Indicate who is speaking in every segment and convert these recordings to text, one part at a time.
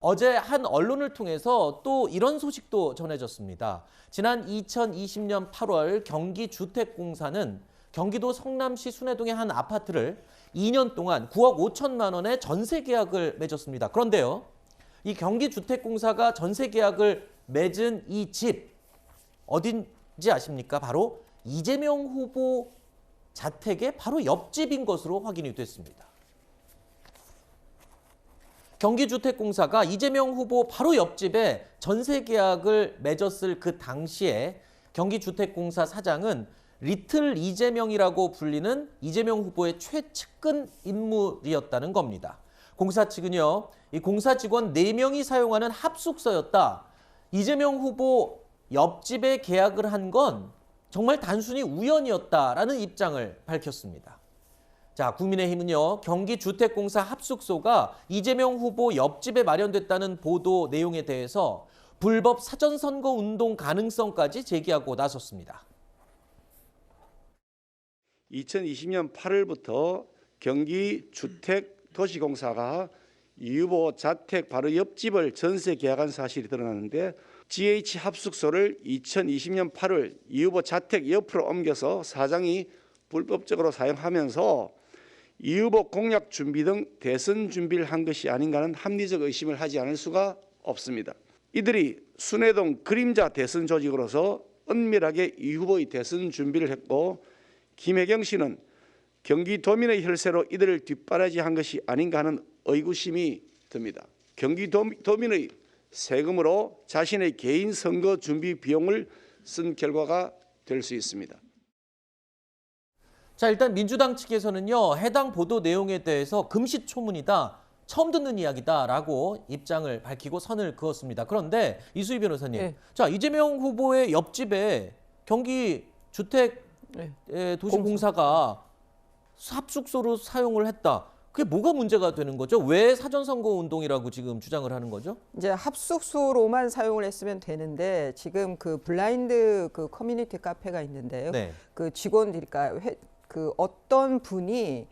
Speaker 1: 어제 한 언론을 통해서 또 이런 소식도 전해졌습니다. 지난 2020년 8월 경기주택공사는 경기도 성남시 순회동의 한 아파트를 2년 동안 9억 5천만 원의 전세 계약을 맺었습니다. 그런데요, 이 경기주택공사가 전세 계약을 맺은 이 집 어딘지 아십니까? 바로 이재명 후보 자택의 바로 옆집인 것으로 확인이 됐습니다. 경기주택공사가 이재명 후보 바로 옆집에 전세 계약을 맺었을 그 당시에 경기주택공사 사장은 리틀 이재명이라고 불리는 이재명 후보의 최측근 인물이었다는 겁니다. 공사 측은요, 이 공사 직원 4명이 사용하는 합숙소였다. 이재명 후보 옆집에 계약을 한 건 정말 단순히 우연이었다라는 입장을 밝혔습니다. 자, 국민의힘은요, 경기주택공사 합숙소가 이재명 후보 옆집에 마련됐다는 보도 내용에 대해서 불법 사전선거 운동 가능성까지 제기하고 나섰습니다.
Speaker 2: 2020년 8월부터 경기주택도시공사가 이 후보 자택 바로 옆집을 전세 계약한 사실이 드러났는데 GH 합숙소를 2020년 8월 이 후보 자택 옆으로 옮겨서 사장이 불법적으로 사용하면서 이 후보 공약 준비 등 대선 준비를 한 것이 아닌가는 합리적 의심을 하지 않을 수가 없습니다. 이들이 순회동 그림자 대선 조직으로서 은밀하게 이 후보의 대선 준비를 했고 김혜경 씨는 경기도민의 혈세로 이들을 뒷바라지한 것이 아닌가 하는 의구심이 듭니다. 경기도민의 세금으로 자신의 개인 선거 준비 비용을 쓴 결과가 될 수 있습니다.
Speaker 1: 자, 일단 민주당 측에서는요, 해당 보도 내용에 대해서 금시초문이다, 처음 듣는 이야기다라고 입장을 밝히고 선을 그었습니다. 그런데 이수희 변호사님,
Speaker 3: 네.
Speaker 1: 자, 이재명 후보의 옆집에 경기주택도시공사가 합숙소로 사용을 했다. 그게 뭐가 문제가 되는 거죠? 왜 사전선거 운동이라고 지금 주장을 하는 거죠?
Speaker 3: 이제 합숙소로만 사용을 했으면 되는데 지금 그 블라인드 그 커뮤니티 카페가 있는데요.
Speaker 1: 네.
Speaker 3: 그 직원들이 그 어떤 분이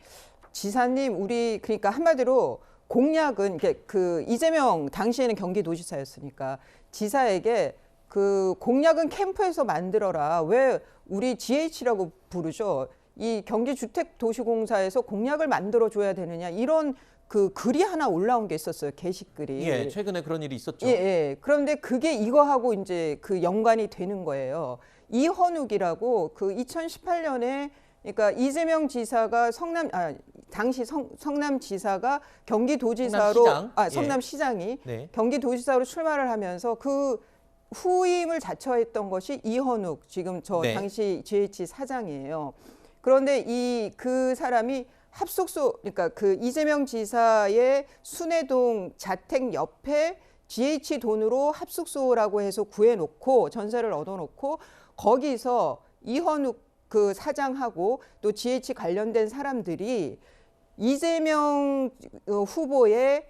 Speaker 3: 지사님 우리 그러니까 한마디로 공약은 그 이재명 당시에는 경기도지사였으니까 지사에게 그 공약은 캠프에서 만들어라. 왜 우리 GH라고 부르죠? 이 경기주택도시공사에서 공약을 만들어줘야 되느냐 이런 그 글이 하나 올라온 게 있었어요. 게시글이.
Speaker 1: 예, 최근에 그런 일이 있었죠.
Speaker 3: 예, 예. 그런데 그게 이거하고 이제 그 연관이 되는 거예요. 이헌욱이라고 그 2018년에 그러니까 이재명 지사가 당시 성남지사가 경기도지사로 성남시장이
Speaker 1: 네.
Speaker 3: 경기도지사로 출마를 하면서 그 후임을 자처했던 것이 이헌욱 지금
Speaker 1: 네.
Speaker 3: 당시 GH 사장이에요. 그런데 그 사람이 합숙소 그러니까 그 이재명 지사의 순회동 자택 옆에 GH 돈으로 합숙소라고 해서 구해놓고 전세를 얻어놓고 거기서 이헌욱 그 사장하고 또 GH 관련된 사람들이 이재명 후보의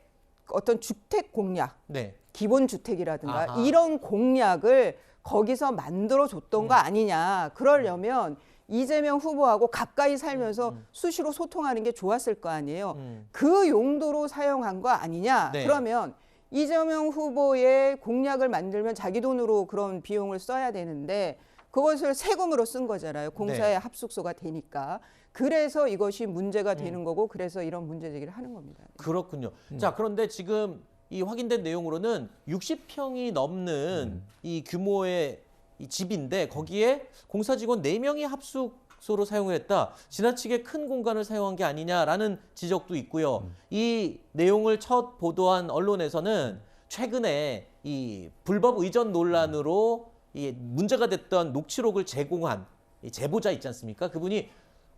Speaker 3: 어떤 주택 공약,
Speaker 1: 네.
Speaker 3: 기본주택이라든가
Speaker 1: 아하.
Speaker 3: 이런 공약을 거기서 만들어줬던 거 아니냐. 그러려면 이재명 후보하고 가까이 살면서 수시로 소통하는 게 좋았을 거 아니에요. 그 용도로 사용한 거 아니냐.
Speaker 1: 네.
Speaker 3: 그러면 이재명 후보의 공약을 만들면 자기 돈으로 그런 비용을 써야 되는데 그것을 세금으로 쓴 거잖아요. 공사의
Speaker 1: 네.
Speaker 3: 합숙소가 되니까. 그래서 이것이 문제가 되는 거고 그래서 이런 문제 제기를 하는 겁니다.
Speaker 1: 그렇군요. 자, 그런데 지금 이 확인된 내용으로는 60평이 넘는 이 규모의 이 집인데 거기에 공사 직원 4명이 합숙소로 사용을 했다. 지나치게 큰 공간을 사용한 게 아니냐라는 지적도 있고요. 이 내용을 첫 보도한 언론에서는 최근에 이 불법 의전 논란으로 이 문제가 됐던 녹취록을 제공한 이 제보자 있지 않습니까? 그분이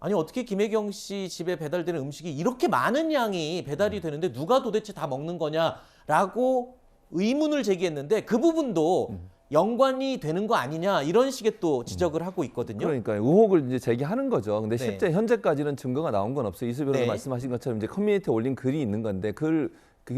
Speaker 1: 아니 어떻게 김혜경 씨 집에 배달되는 음식이 이렇게 많은 양이 배달이 되는데 누가 도대체 다 먹는 거냐라고 의문을 제기했는데 그 부분도 연관이 되는 거 아니냐 이런 식의 또 지적을 하고 있거든요.
Speaker 4: 그러니까 의혹을 이제 제기하는 거죠. 근데
Speaker 1: 네.
Speaker 4: 실제 현재까지는 증거가 나온 건 없어요. 이수 변호사
Speaker 1: 네.
Speaker 4: 말씀하신 것처럼 이제 커뮤니티에 올린 글이 있는 건데 그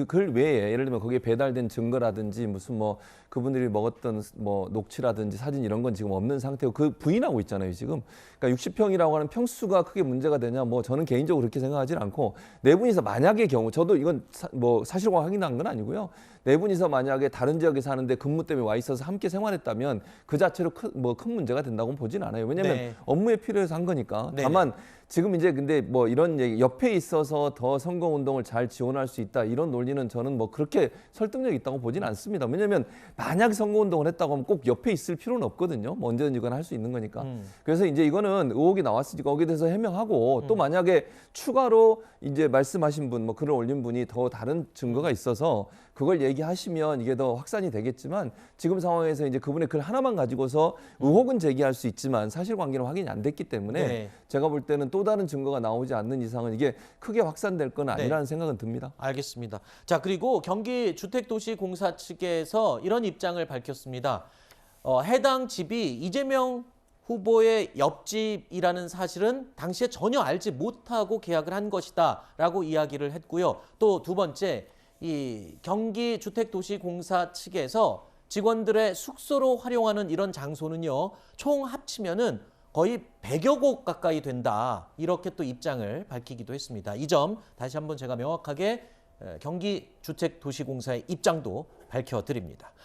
Speaker 4: 글 외에 예를 들면 거기에 배달된 증거라든지 무슨 뭐 그분들이 먹었던 뭐 녹취라든지 사진 이런 건 지금 없는 상태고 그 부인하고 있잖아요 지금. 그러니까 60평이라고 하는 평수가 크게 문제가 되냐 뭐 저는 개인적으로 그렇게 생각하지는 않고 네 분이서 만약의 경우 저도 이건 뭐 사실과 확인한 건 아니고요. 네 분이서 만약에 다른 지역에 사는데 근무 때문에 와 있어서 함께 생활했다면 그 자체로 큰 문제가 된다고는 보진 않아요. 왜냐하면
Speaker 1: 네.
Speaker 4: 업무에 필요해서 한 거니까.
Speaker 1: 네네.
Speaker 4: 다만 지금 이제 근데 뭐 이런 얘기 옆에 있어서 더 선거운동을 잘 지원할 수 있다 이런 논리는 저는 뭐 그렇게 설득력 있다고 보진 않습니다. 왜냐하면 만약 선거운동을 했다고 하면 꼭 옆에 있을 필요는 없거든요. 뭐 언제든지건 할 수 있는 거니까. 그래서 이제 이거는 의혹이 나왔으니까 거기에 대해서 해명하고 또 만약에 추가로 이제 말씀하신 분 뭐 글을 올린 분이 더 다른 증거가 있어서 그걸 얘기하시면 이게 더 확산이 되겠지만 지금 상황에서 이제 그분의 글 하나만 가지고서 의혹은 제기할 수 있지만 사실관계는 확인이 안 됐기 때문에
Speaker 1: 네.
Speaker 4: 제가 볼 때는 또 다른 증거가 나오지 않는 이상은 이게 크게 확산될 건 아니라는 생각은 듭니다.
Speaker 1: 알겠습니다. 자, 그리고 경기주택도시공사 측에서 이런 입장을 밝혔습니다. 해당 집이 이재명 후보의 옆집이라는 사실은 당시에 전혀 알지 못하고 계약을 한 것이다라고 이야기를 했고요. 또 두 번째, 이 경기주택도시공사 측에서 직원들의 숙소로 활용하는 이런 장소는요, 총 합치면은 거의 100여 곳 가까이 된다. 이렇게 또 입장을 밝히기도 했습니다. 이 점 다시 한번 제가 명확하게 경기주택도시공사의 입장도 밝혀드립니다.